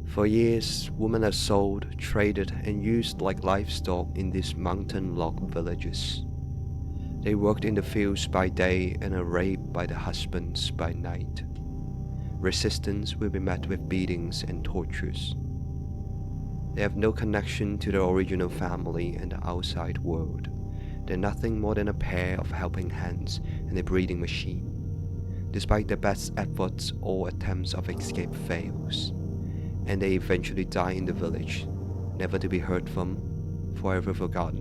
For years, women are sold, traded, and used like livestock in these mountain log villages. They worked in the fields by day and are raped by their husbands by night. Resistance will be met with beatings and tortures. They have no connection to their original family and the outside world. They're nothing more than a pair of helping hands and a breeding machine. Despite their best efforts, all attempts of escape fails, and they eventually die in the village, never to be heard from, forever forgotten.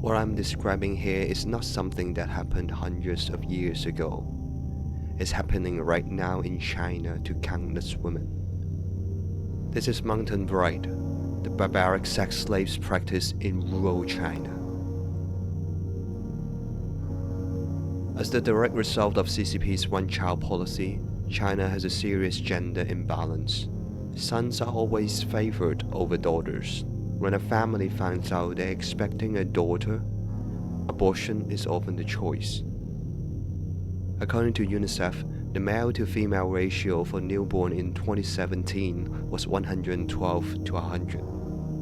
What I'm describing here is not something that happened hundreds of years ago. It's happening right now in China to countless women. This is mountain bride, the barbaric sex slaves practice in rural China. As the direct result of CCP's one-child policy, China has a serious gender imbalance. Sons are always favored over daughters. When a family finds out they're expecting a daughter, abortion is often the choice. According to UNICEF, the male-to-female ratio for newborn in 2017 was 112 to 100.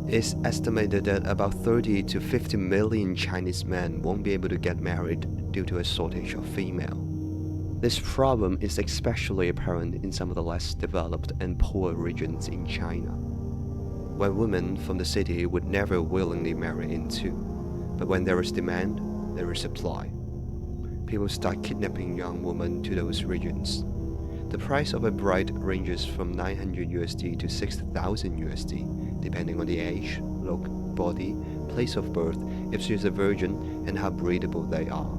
It's estimated that about 30 to 50 million Chinese men won't be able to get married due to a shortage of female. This problem is especially apparent in some of the less developed and poor regions in China, where women from the city would never willingly marry into, but when there is demand, there is supply. People start kidnapping young women to those regions. The price of a bride ranges from $900 to $6,000, depending on the age, look, body, place of birth, if she is a virgin, and how breedable they are.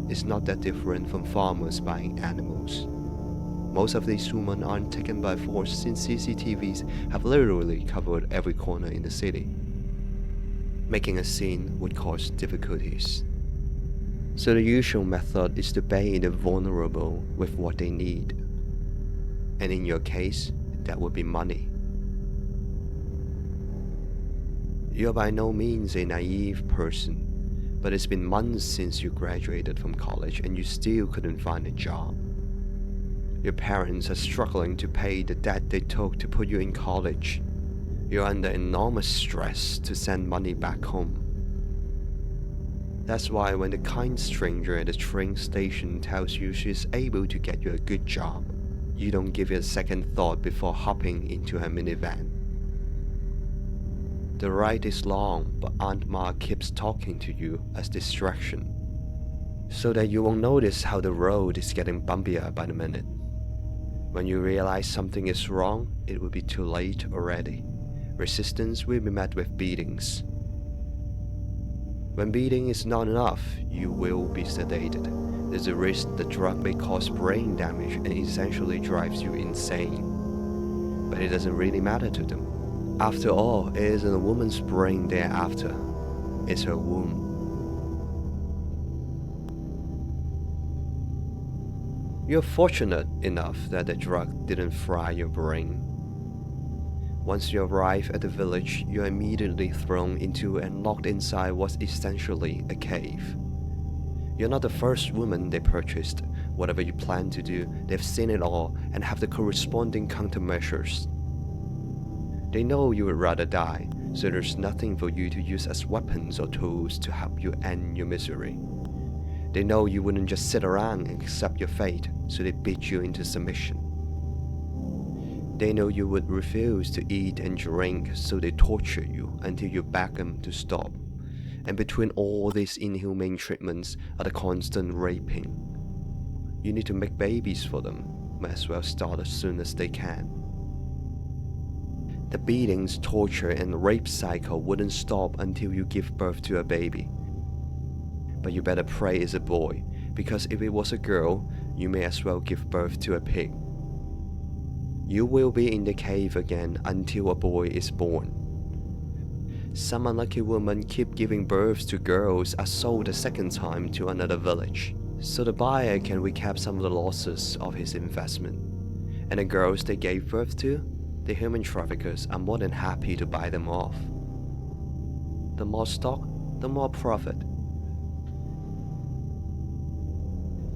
It's not that different from farmers buying animals. Most of these women aren't taken by force since CCTVs have literally covered every corner in the city. Making a scene would cause difficulties. So the usual method is to pay the vulnerable with what they need. And in your case, that would be money. You're by no means a naive person, but it's been months since you graduated from college and you still couldn't find a job. Your parents are struggling to pay the debt they took to put you in college. You're under enormous stress to send money back home. That's why when the kind stranger at the train station tells you she's able to get you a good job, you don't give it a second thought before hopping into her minivan. The ride is long, but Aunt Ma keeps talking to you as distraction, so that you won't notice how the road is getting bumpier by the minute. When you realize something is wrong, it will be too late already. Resistance will be met with beatings. When beating is not enough, you will be sedated. There's a risk the drug may cause brain damage and essentially drives you insane. But it doesn't really matter to them. After all, it isn't a woman's brain they're after. It's her womb. You're fortunate enough that the drug didn't fry your brain. Once you arrive at the village, you're immediately thrown into and locked inside what's essentially a cave. You're not the first woman they purchased. Whatever you plan to do, they've seen it all and have the corresponding countermeasures. They know you would rather die, so there's nothing for you to use as weapons or tools to help you end your misery. They know you wouldn't just sit around and accept your fate, so they beat you into submission. They know you would refuse to eat and drink, so they torture you until you beg them to stop. And between all these inhumane treatments are the constant raping. You need to make babies for them, might as well start as soon as they can. The beatings, torture, and rape cycle wouldn't stop until you give birth to a baby. But you better pray it's a boy, because if it was a girl, you may as well give birth to a pig. You will be in the cave again until a boy is born. Some unlucky women keep giving birth to girls are sold a second time to another village, so the buyer can recap some of the losses of his investment. And the girls they gave birth to, the human traffickers are more than happy to buy them off. The more stock, the more profit.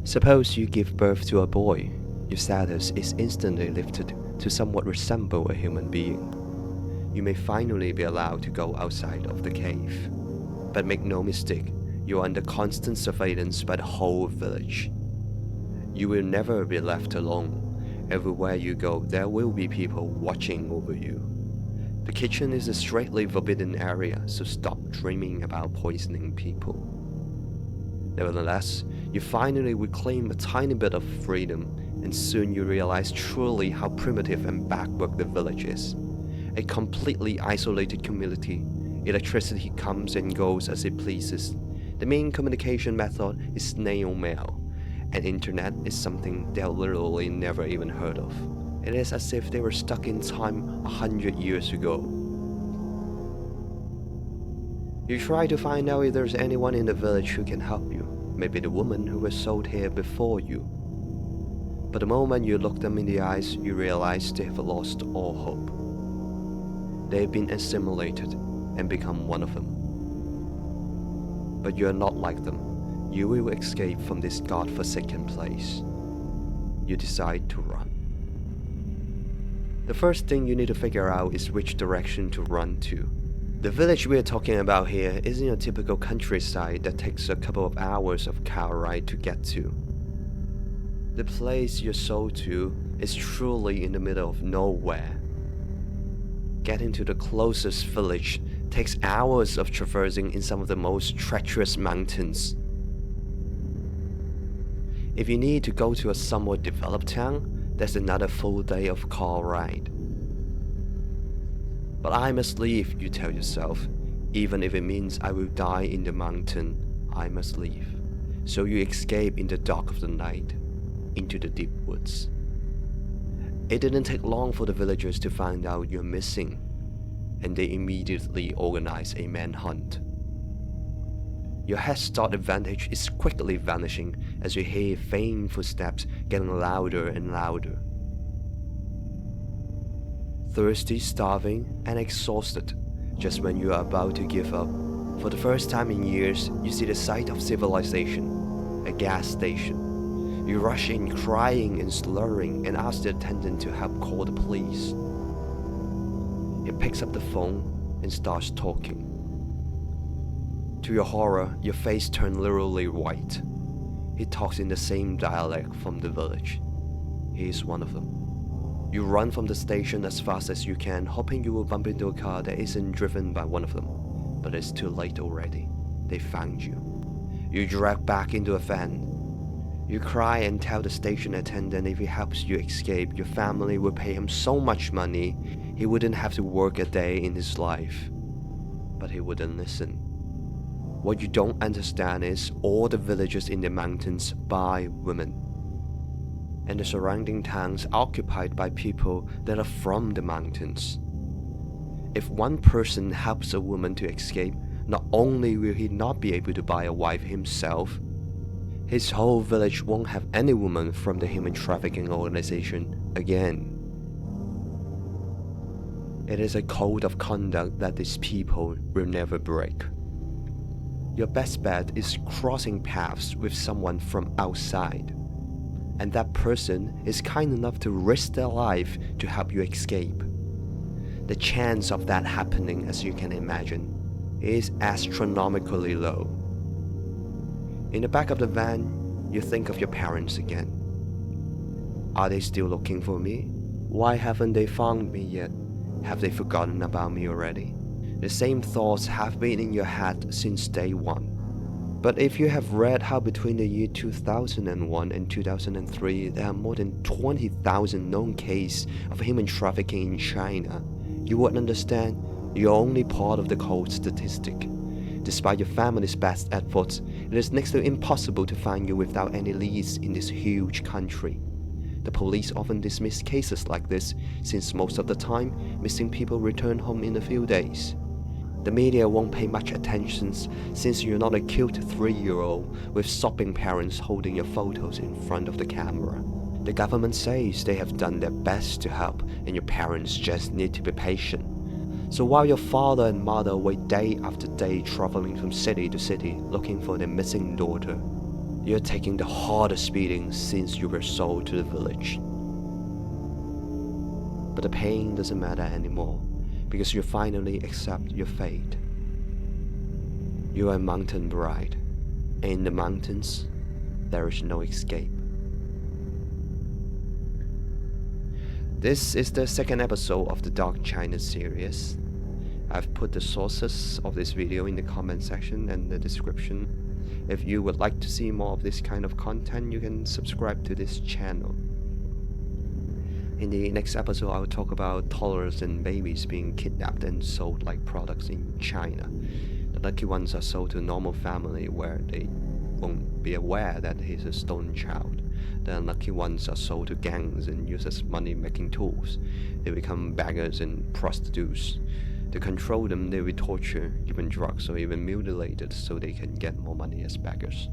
Suppose you give birth to a boy. your status is instantly lifted to somewhat resemble a human being. You may finally be allowed to go outside of the cave. But make no mistake, you are under constant surveillance by the whole village. You will never be left alone. Everywhere you go, there will be people watching over you. The kitchen is a strictly forbidden area, so stop dreaming about poisoning people. Nevertheless, you finally reclaim a tiny bit of freedom, and soon you realize truly how primitive and backward the village is. A completely isolated community. Electricity comes and goes as it pleases. The main communication method is snail mail, and internet is something they'll literally never even heard of. It is as if they were stuck in time 100 years ago. You try to find out if there's anyone in the village who can help you, maybe the woman who was sold here before you. But the moment you look them in the eyes, you realize they have lost all hope. They have been assimilated and become one of them. But you are not like them. You will escape from this godforsaken place. You decide to run. The first thing you need to figure out is which direction to run to. The village we are talking about here isn't a typical countryside that takes a couple of hours of car ride to get to. The place you're sold to is truly in the middle of nowhere. Getting to the closest village takes hours of traversing in some of the most treacherous mountains. If you need to go to a somewhat developed town, that's another full day of car ride. But I must leave, you tell yourself. Even if it means I will die in the mountain, I must leave. So you escape in the dark of the night, into the deep woods. It didn't take long for the villagers to find out you're missing, and they immediately organize a manhunt. Your head start advantage is quickly vanishing as you hear faint footsteps getting louder and louder. Thirsty, starving, and exhausted, just when you are about to give up, for the first time in years, you see the sight of civilization, a gas station. You rush in crying and slurring and ask the attendant to help call the police. He picks up the phone and starts talking. To your horror, your face turns literally white. He talks in the same dialect from the village. He is one of them. You run from the station as fast as you can, hoping you will bump into a car that isn't driven by one of them. But it's too late already. They found you. You drag back into a van. You cry and tell the station attendant if he helps you escape, your family will pay him so much money, he wouldn't have to work a day in his life. But he wouldn't listen. What you don't understand is all the villages in the mountains buy women, and the surrounding towns occupied by people that are from the mountains. If one person helps a woman to escape, not only will he not be able to buy a wife himself, his whole village won't have any woman from the human trafficking organization again. It is a code of conduct that these people will never break. Your best bet is crossing paths with someone from outside, and that person is kind enough to risk their life to help you escape. The chance of that happening, as you can imagine, is astronomically low. In the back of the van, you think of your parents again. Are they still looking for me? Why haven't they found me yet? Have they forgotten about me already? The same thoughts have been in your head since day one. But if you have read how between the year 2001 and 2003 there are more than 20,000 known cases of human trafficking in China, you would understand you're only part of the cold statistic. Despite your family's best efforts, it is next to impossible to find you without any leads in this huge country. The police often dismiss cases like this, since most of the time, missing people return home in a few days. The media won't pay much attention since you're not a cute 3-year-old with sobbing parents holding your photos in front of the camera. The government says they have done their best to help and your parents just need to be patient. So while your father and mother wait day after day traveling from city to city looking for their missing daughter, You're taking the hardest beating since you were sold to the village. But the pain doesn't matter anymore, because you finally accept your fate. You are a mountain bride, and in the mountains, there is no escape. This is the second episode of the Dark China series. I've put the sources of this video in the comment section and the description. If you would like to see more of this kind of content, you can subscribe to this channel. In the next episode, I will talk about toddlers and babies being kidnapped and sold like products in China. The lucky ones are sold to a normal family where they won't be aware that he's a stolen child. The unlucky ones are sold to gangs and used as money-making tools. They become beggars and prostitutes. To control them, they will torture, given drugs, or even mutilated so they can get more money as beggars.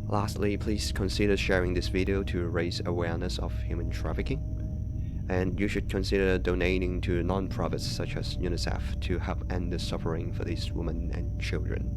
Lastly, please consider sharing this video to raise awareness of human trafficking. And you should consider donating to non-profits such as UNICEF to help end the suffering for these women and children.